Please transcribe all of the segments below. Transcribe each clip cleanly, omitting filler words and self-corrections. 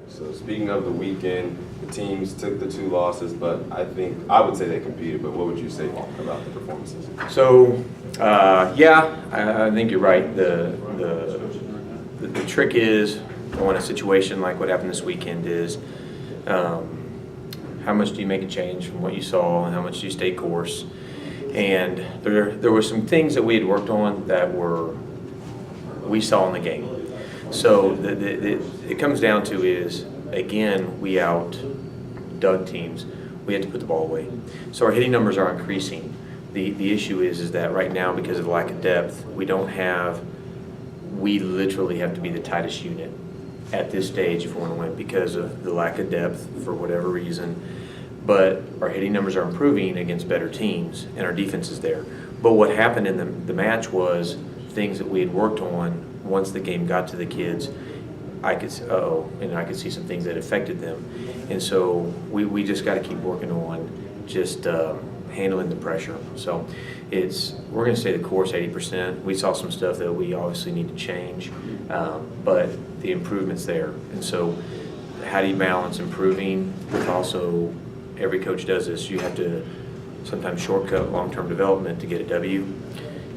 So speaking of the weekend, the teams took the 2 losses, but I would say they competed. But what would you say about the performances? So, I think you're right. The trick is, in a situation like what happened this weekend is, how much do you make a change from what you saw, and how much do you stay course? And there were some things that we had worked on that we saw in the game. So it comes down to is, again, we out-dug teams. We had to put the ball away. So our hitting numbers are increasing. The issue is that right now, because of the lack of depth, we literally have to be the tightest unit at this stage if we want to win because of the lack of depth for whatever reason. But our hitting numbers are improving against better teams, and our defense is there. But what happened in the match was things that we had worked on. Once the game got to the kids, I could see some things that affected them. And so we just got to keep working on just handling the pressure. So we're going to stay the course 80%. We saw some stuff that we obviously need to change, but the improvement's there. And so how do you balance improving with also, every coach does this, you have to sometimes shortcut long-term development to get a W.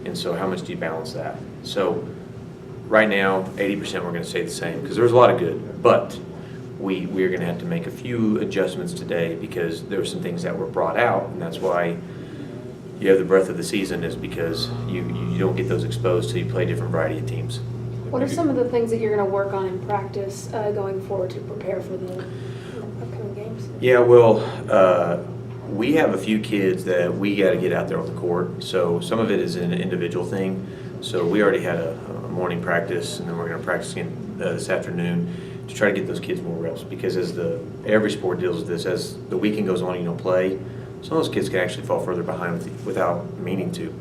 And so how much do you balance that? So right now, 80% we're going to stay the same because there's a lot of good, but we're going to have to make a few adjustments today because there were some things that were brought out, and that's why you have the breadth of the season, is because you don't get those exposed till you play a different variety of teams. What are some of the things that you're going to work on in practice going forward to prepare for the upcoming games? Yeah, well, we have a few kids that we got to get out there on the court. So some of it is an individual thing. So we already had a morning practice, and then we're going to practice again this afternoon to try to get those kids more reps. Because every sport deals with this, as the weekend goes on, you don't play, some of those kids can actually fall further behind without meaning to.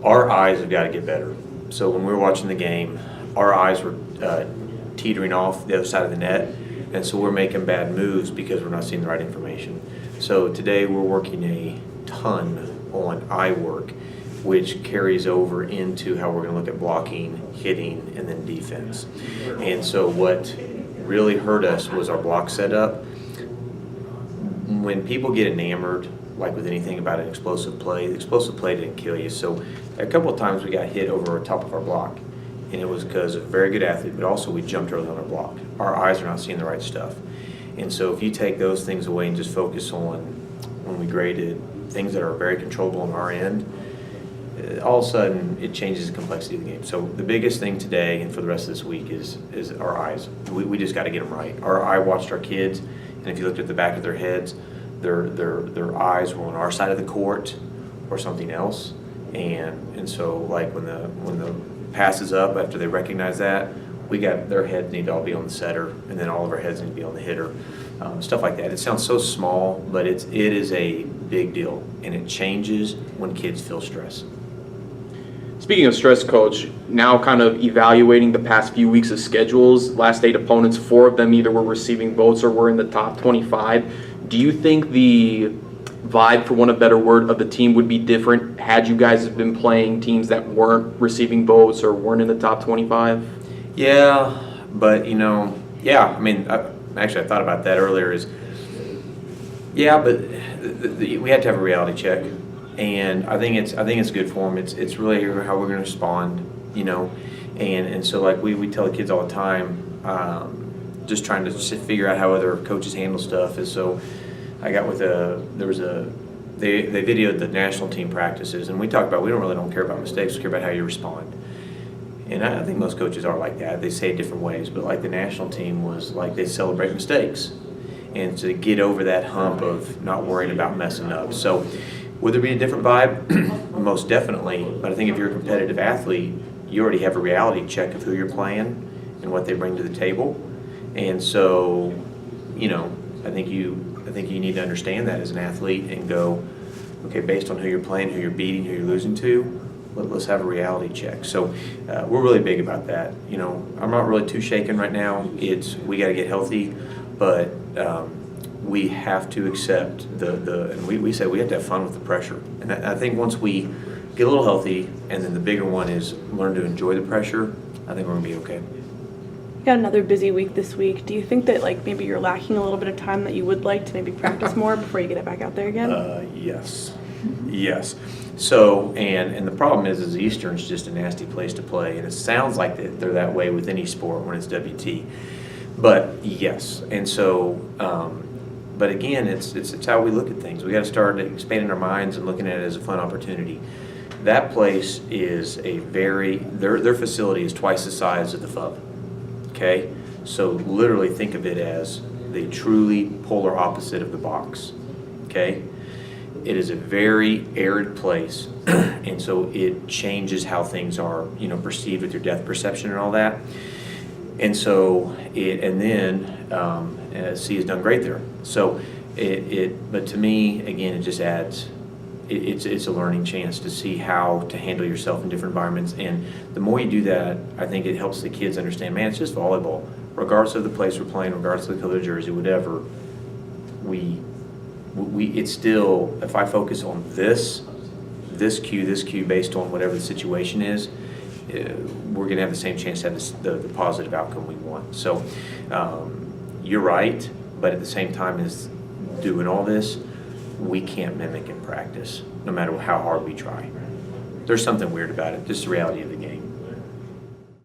Our eyes have got to get better. So when we were watching the game, our eyes were teetering off the other side of the net, and so we're making bad moves because we're not seeing the right information. So today we're working a ton on eye work, which carries over into how we're going to look at blocking, hitting, and then defense. And so what really hurt us was our block setup. When people get enamored, like with anything about an explosive play, the explosive play didn't kill you. So a couple of times we got hit over the top of our block, and it was because of a very good athlete, but also we jumped early on our block. Our eyes are not seeing the right stuff. And so if you take those things away and just focus on, when we graded, things that are very controllable on our end, all of a sudden it changes the complexity of the game. So the biggest thing today and for the rest of this week is our eyes. We just got to get them right. I watched our kids, and if you looked at the back of their heads, their eyes were on our side of the court or something else. And so like when the pass is up, after they recognize that, their heads need to all be on the setter, and then all of our heads need to be on the hitter. Stuff like that. It sounds so small, but it is a big deal, and it changes when kids feel stress. Speaking of stress, Coach, now kind of evaluating the past few weeks of schedules, last 8 opponents, 4 of them either were receiving votes or were in the top 25. Do you think the vibe, for want of a better word, of the team would be different had you guys been playing teams that weren't receiving votes or weren't in the top 25? Yeah, but I mean, I thought about that earlier. But we have to have a reality check, and I think it's good for them. It's really how we're going to respond, and so like we tell the kids all the time, just trying to figure out how other coaches handle stuff. And so I got they videoed the national team practices, and we talked about we don't care about mistakes, we care about how you respond. And I think most coaches are like that. They say it different ways, but like the national team was like they celebrate mistakes and to get over that hump of not worrying about messing up. So would there be a different vibe? Most definitely. But I think if you're a competitive athlete, you already have a reality check of who you're playing and what they bring to the table. And so, I think you need to understand that as an athlete and go, okay, based on who you're playing, who you're beating, who you're losing to, let's have a reality check. So we're really big about that. I'm not really too shaken right now. We got to get healthy, but we have to accept and we say we have to have fun with the pressure. And I think once we get a little healthy, and then the bigger one is learn to enjoy the pressure, I think we're going to be okay. You got another busy week this week. Do you think that like maybe you're lacking a little bit of time that you would like to maybe practice more before you get it back out there again? Yes. Yes. So, and the problem is Eastern's just a nasty place to play, and it sounds like they're that way with any sport when it's WT. But yes, and so, but again, it's how we look at things. We got to start expanding our minds and looking at it as a fun opportunity. That place is their facility is twice the size of the FUB. Okay, so literally think of it as the truly polar opposite of the box. Okay. It is a very arid place, and so it changes how things are, perceived with your depth perception and all that. And so C has done great there. So but to me, again, it just adds. It's a learning chance to see how to handle yourself in different environments, and the more you do that, I think it helps the kids understand. Man, it's just volleyball, regardless of the place we're playing, regardless of the color jersey, whatever. It's still, if I focus on this cue based on whatever the situation is, we're going to have the same chance to have the positive outcome we want. So you're right, but at the same time as doing all this, we can't mimic in practice, no matter how hard we try. There's something weird about it, just the reality of the game.